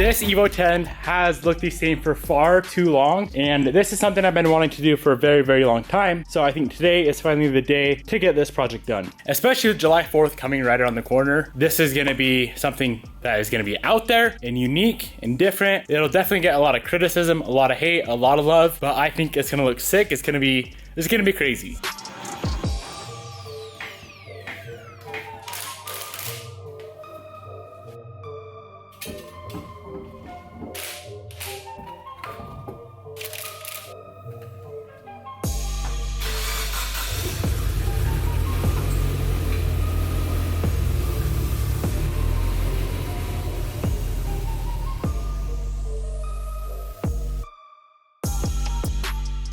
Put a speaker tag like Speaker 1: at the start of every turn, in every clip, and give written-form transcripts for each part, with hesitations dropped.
Speaker 1: This Evo 10 has looked the same for far too long, and this is something I've been wanting to do for a very, very long time. So I think today is finally the day to get this project done. Especially with July 4th coming right around the corner. This is gonna be something that is gonna be out there and unique and different. It'll definitely get a lot of criticism, a lot of hate, a lot of love, but I think it's gonna look sick. It's gonna be crazy.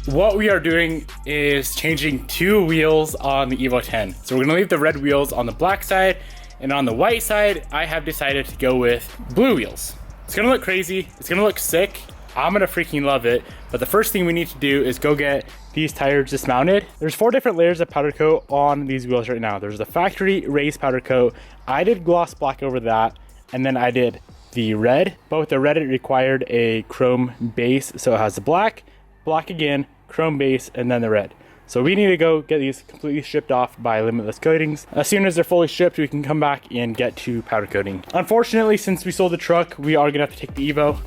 Speaker 1: What we are doing is changing 2 wheels on the Evo 10. So we're gonna leave the red wheels on the black side, and on the white side, I have decided to go with blue wheels. It's gonna look crazy, it's gonna look sick. I'm gonna freaking love it. But the first thing we need to do is go get these tires dismounted. There's 4 different layers of powder coat on these wheels right now. There's the factory raised powder coat. I did gloss black over that, and then I did the red. But with the red, it required a chrome base, so it has the black again, chrome base, and then the red. So we need to go get these completely stripped off by Limitless Coatings. As soon as they're fully stripped, we can come back and get to powder coating. Unfortunately, since we sold the truck, we are gonna have to take the Evo.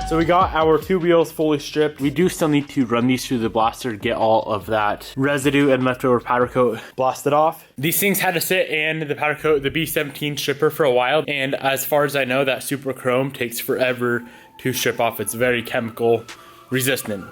Speaker 1: So we got our 2 wheels fully stripped. We do still need to run these through the blaster to get all of that residue and leftover powder coat blasted off. These things had to sit in the powder coat, the B17 stripper, for a while. And as far as I know, that super chrome takes forever to strip off. It's very chemical resistant.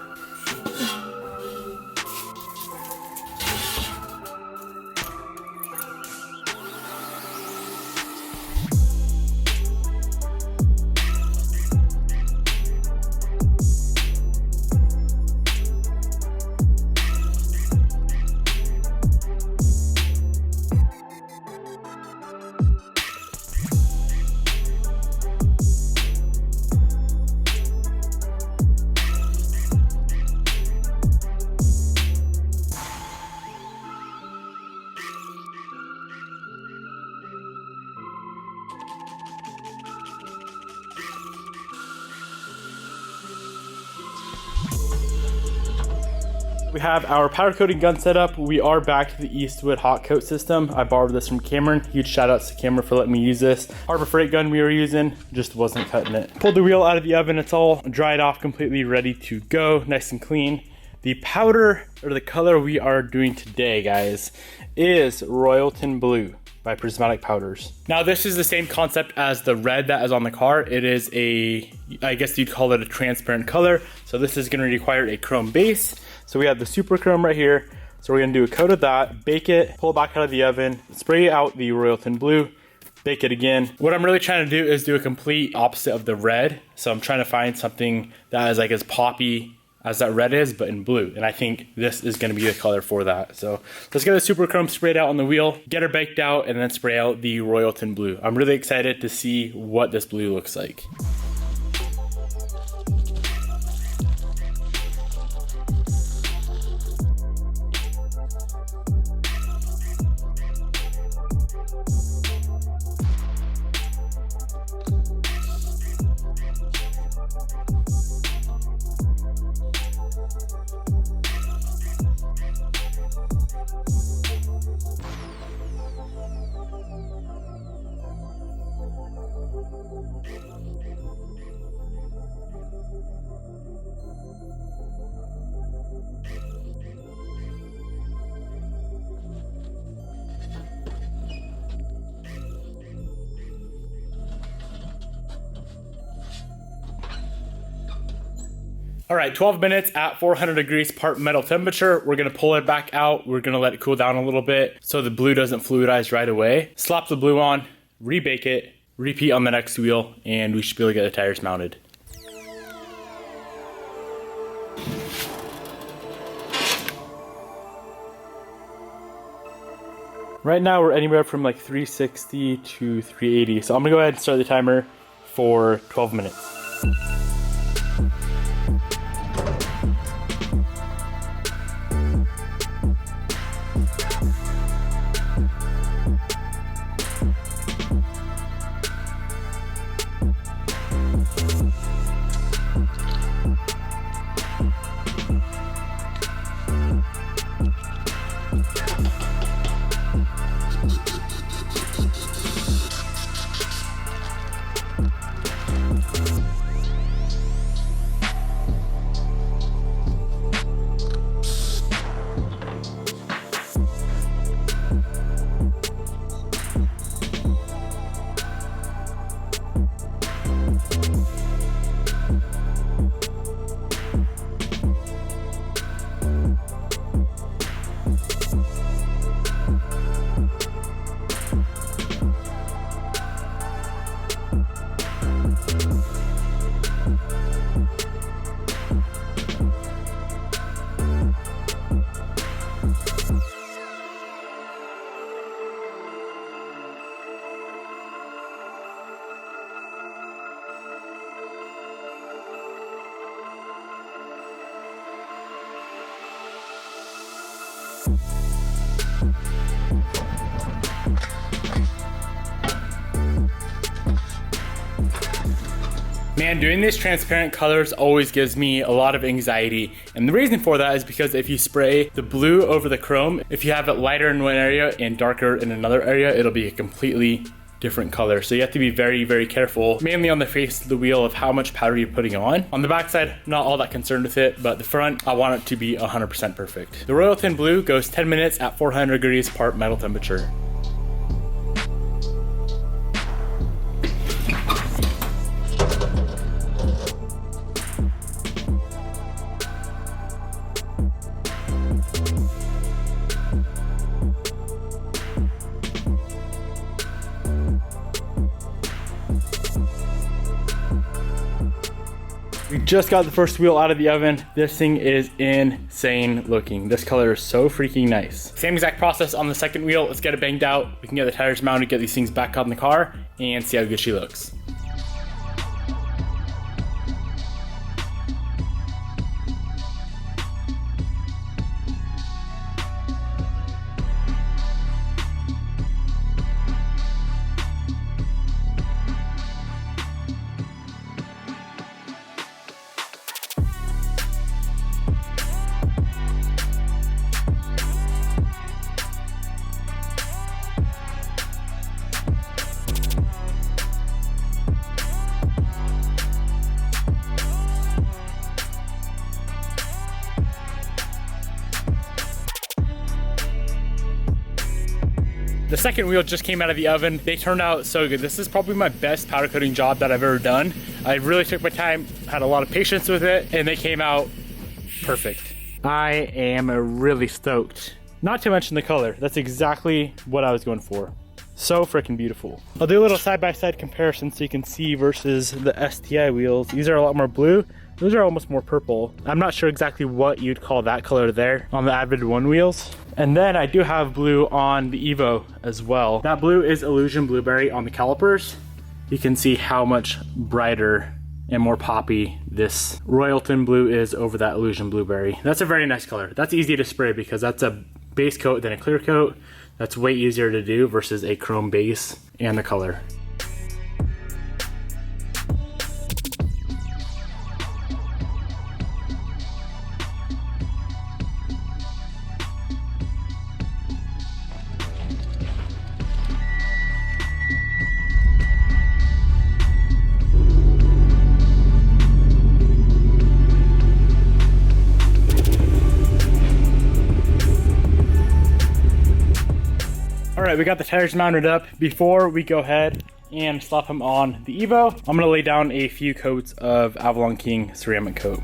Speaker 1: We have our powder coating gun set up. We are back to the Eastwood hot coat system. I borrowed this from Cameron. Huge shout outs to Cameron for letting me use this. Harbor Freight gun we were using, just wasn't cutting it. Pulled the wheel out of the oven. It's all dried off, completely ready to go, nice and clean. The powder, or the color we are doing today, guys, is Royalton Blue by Prismatic Powders. Now this is the same concept as the red that is on the car. It is a, I guess you'd call it a transparent color. So this is gonna require a chrome base. So we have the super chrome right here. So we're gonna do a coat of that, bake it, pull it back out of the oven, spray out the Royalton Blue, bake it again. What I'm really trying to do is do a complete opposite of the red. So I'm trying to find something that is like as poppy as that red is, but in blue. And I think this is gonna be the color for that. So let's get the super chrome sprayed out on the wheel, get her baked out, and then spray out the Royalton Blue. I'm really excited to see what this blue looks like. All right, 12 minutes at 400 degrees part metal temperature. We're gonna pull it back out. We're gonna let it cool down a little bit so the blue doesn't fluidize right away. Slap the blue on, rebake it, repeat on the next wheel, and we should be able to get the tires mounted. Right now we're anywhere from like 360 to 380. So I'm gonna go ahead and start the timer for 12 minutes. Man, doing these transparent colors always gives me a lot of anxiety. And the reason for that is because if you spray the blue over the chrome, if you have it lighter in one area and darker in another area, it'll be a completely different color. So you have to be very, very careful, mainly on the face of the wheel, of how much powder you're putting on. On the backside, not all that concerned with it, but the front, I want it to be 100% perfect. The Royal Tin Blue goes 10 minutes at 400 degrees part metal temperature. We just got the first wheel out of the oven. This thing is insane looking. This color is so freaking nice. Same exact process on the second wheel. Let's get it banged out. We can get the tires mounted, get these things back on the car, and see how good she looks. The second wheel just came out of the oven. They turned out so good. This is probably my best powder coating job that I've ever done. I really took my time, had a lot of patience with it, and they came out perfect. I am really stoked. Not to mention the color. That's exactly what I was going for. So freaking beautiful. I'll do a little side-by-side comparison so you can see versus the STI wheels. These are a lot more blue. Those are almost more purple. I'm not sure exactly what you'd call that color there on the Avid 1 wheels. And then I do have blue on the Evo as well. That blue is Illusion Blueberry on the calipers. You can see how much brighter and more poppy this Royal Tin Blue is over that Illusion Blueberry. That's a very nice color. That's easy to spray because that's a base coat than a clear coat. That's way easier to do versus a chrome base and the color. All right, we got the tires mounted up. Before we go ahead and slap them on the Evo, I'm gonna lay down a few coats of Avalon King ceramic coat.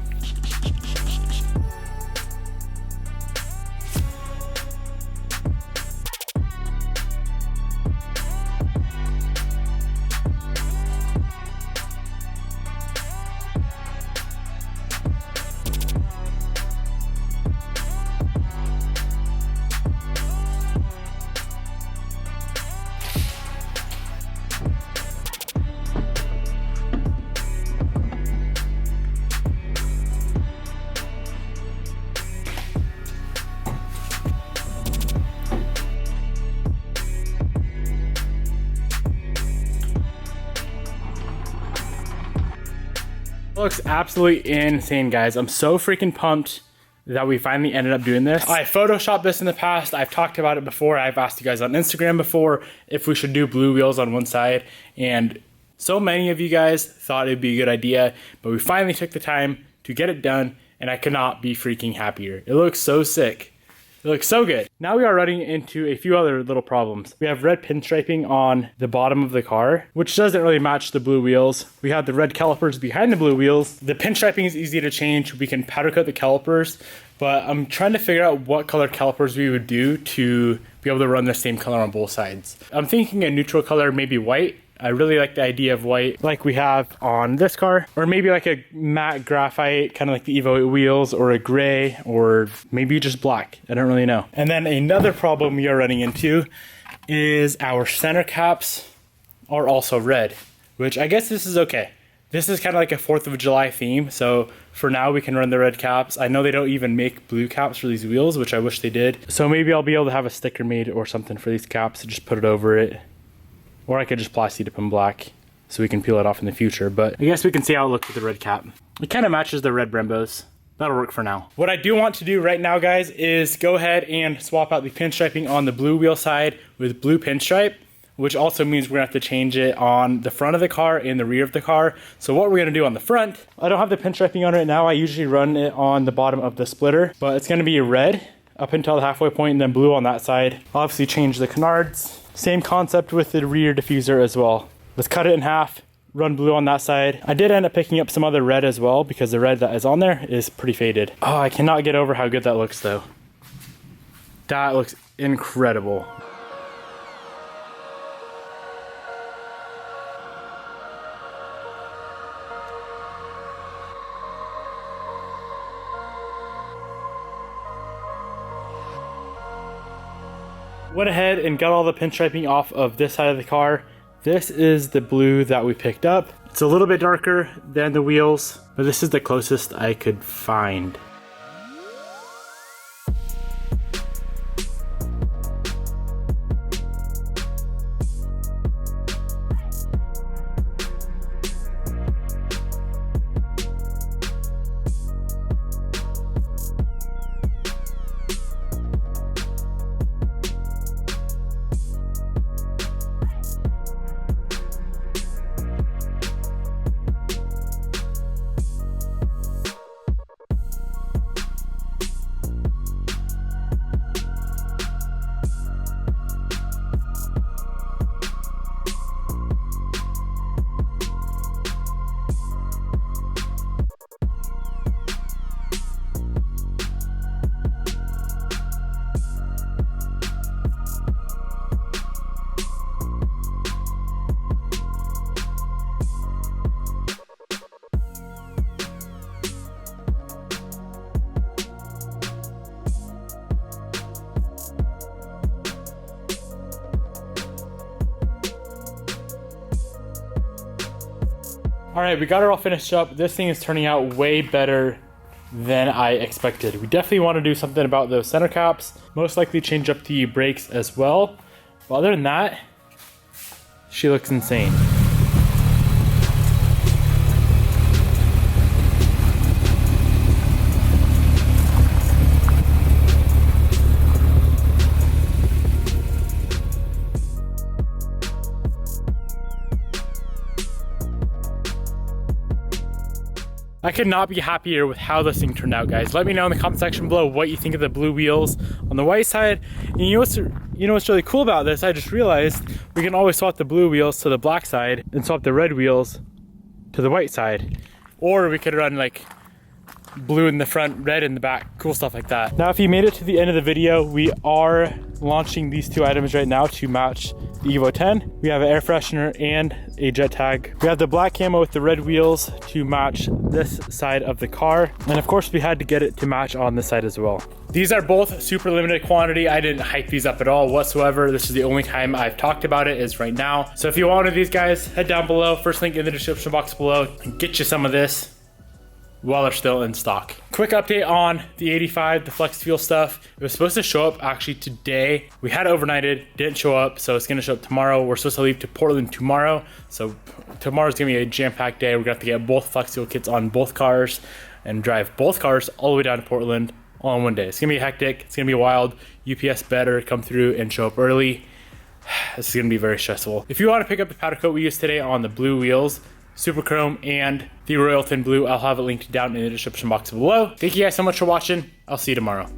Speaker 1: Looks absolutely insane, guys. I'm so freaking pumped that we finally ended up doing this. I photoshopped this in the past. I've talked about it before. I've asked you guys on Instagram before if we should do blue wheels on one side, and so many of you guys thought it'd be a good idea, but we finally took the time to get it done, and I could not be freaking happier. It looks so sick. It looks so good. Now we are running into a few other little problems. We have red pinstriping on the bottom of the car, which doesn't really match the blue wheels. We have the red calipers behind the blue wheels. The pinstriping is easy to change. We can powder coat the calipers, but I'm trying to figure out what color calipers we would do to be able to run the same color on both sides. I'm thinking a neutral color, maybe white. I really like the idea of white like we have on this car, or maybe like a matte graphite, kind of like the Evo wheels, or a gray, or maybe just black. I don't really know. And then another problem we are running into is our center caps are also red, which I guess this is okay. This is kind of like a 4th of July theme, so for now we can run the red caps. I know they don't even make blue caps for these wheels, which I wish they did. So maybe I'll be able to have a sticker made or something for these caps and just put it over it. Or I could just plasti dip them black so we can peel it off in the future. But I guess we can see how it looks with the red cap. It kind of matches the red Brembos. That'll work for now. What I do want to do right now, guys, is go ahead and swap out the pinstriping on the blue wheel side with blue pinstripe, which also means we're gonna have to change it on the front of the car and the rear of the car. So what we're gonna do on the front, I don't have the pinstriping on right now. I usually run it on the bottom of the splitter, but it's gonna be red up until the halfway point and then blue on that side. I'll obviously change the canards. Same concept with the rear diffuser as well. Let's cut it in half, run blue on that side. I did end up picking up some other red as well because the red that is on there is pretty faded. Oh, I cannot get over how good that looks though. That looks incredible. Went ahead and got all the pinstriping off of this side of the car. This is the blue that we picked up. It's a little bit darker than the wheels, but this is the closest I could find. All right, we got it all finished up. This thing is turning out way better than I expected. We definitely want to do something about those center caps. Most likely change up the brakes as well. But other than that, she looks insane. I could not be happier with how this thing turned out, guys. Let me know in the comment section below what you think of the blue wheels on the white side. And you know what's really cool about this? I just realized we can always swap the blue wheels to the black side and swap the red wheels to the white side. Or we could run like blue in the front, red in the back, cool stuff like that. Now, if you made it to the end of the video, we are launching these two items right now to match the Evo 10. We have an air freshener and a jet tag. We have the black camo with the red wheels to match this side of the car. And of course we had to get it to match on this side as well. These are both super limited quantity. I didn't hype these up at all whatsoever. This is the only time I've talked about it is right now. So if you want one of these guys, head down below. First link in the description box below and get you some of this while they're still in stock. Quick update on the 85, the flex fuel stuff. It was supposed to show up actually today. We had it overnighted, didn't show up, so it's gonna show up tomorrow. We're supposed to leave to Portland tomorrow, so tomorrow's gonna be a jam-packed day. We're gonna have to get both flex fuel kits on both cars and drive both cars all the way down to Portland all in one day. It's gonna be hectic, it's gonna be wild. UPS better come through and show up early. This is gonna be very stressful. If you wanna pick up the powder coat we used today on the blue wheels, Super Chrome and the Royal Thin Blue, I'll have it linked down in the description box below. Thank you guys so much for watching. I'll see you tomorrow.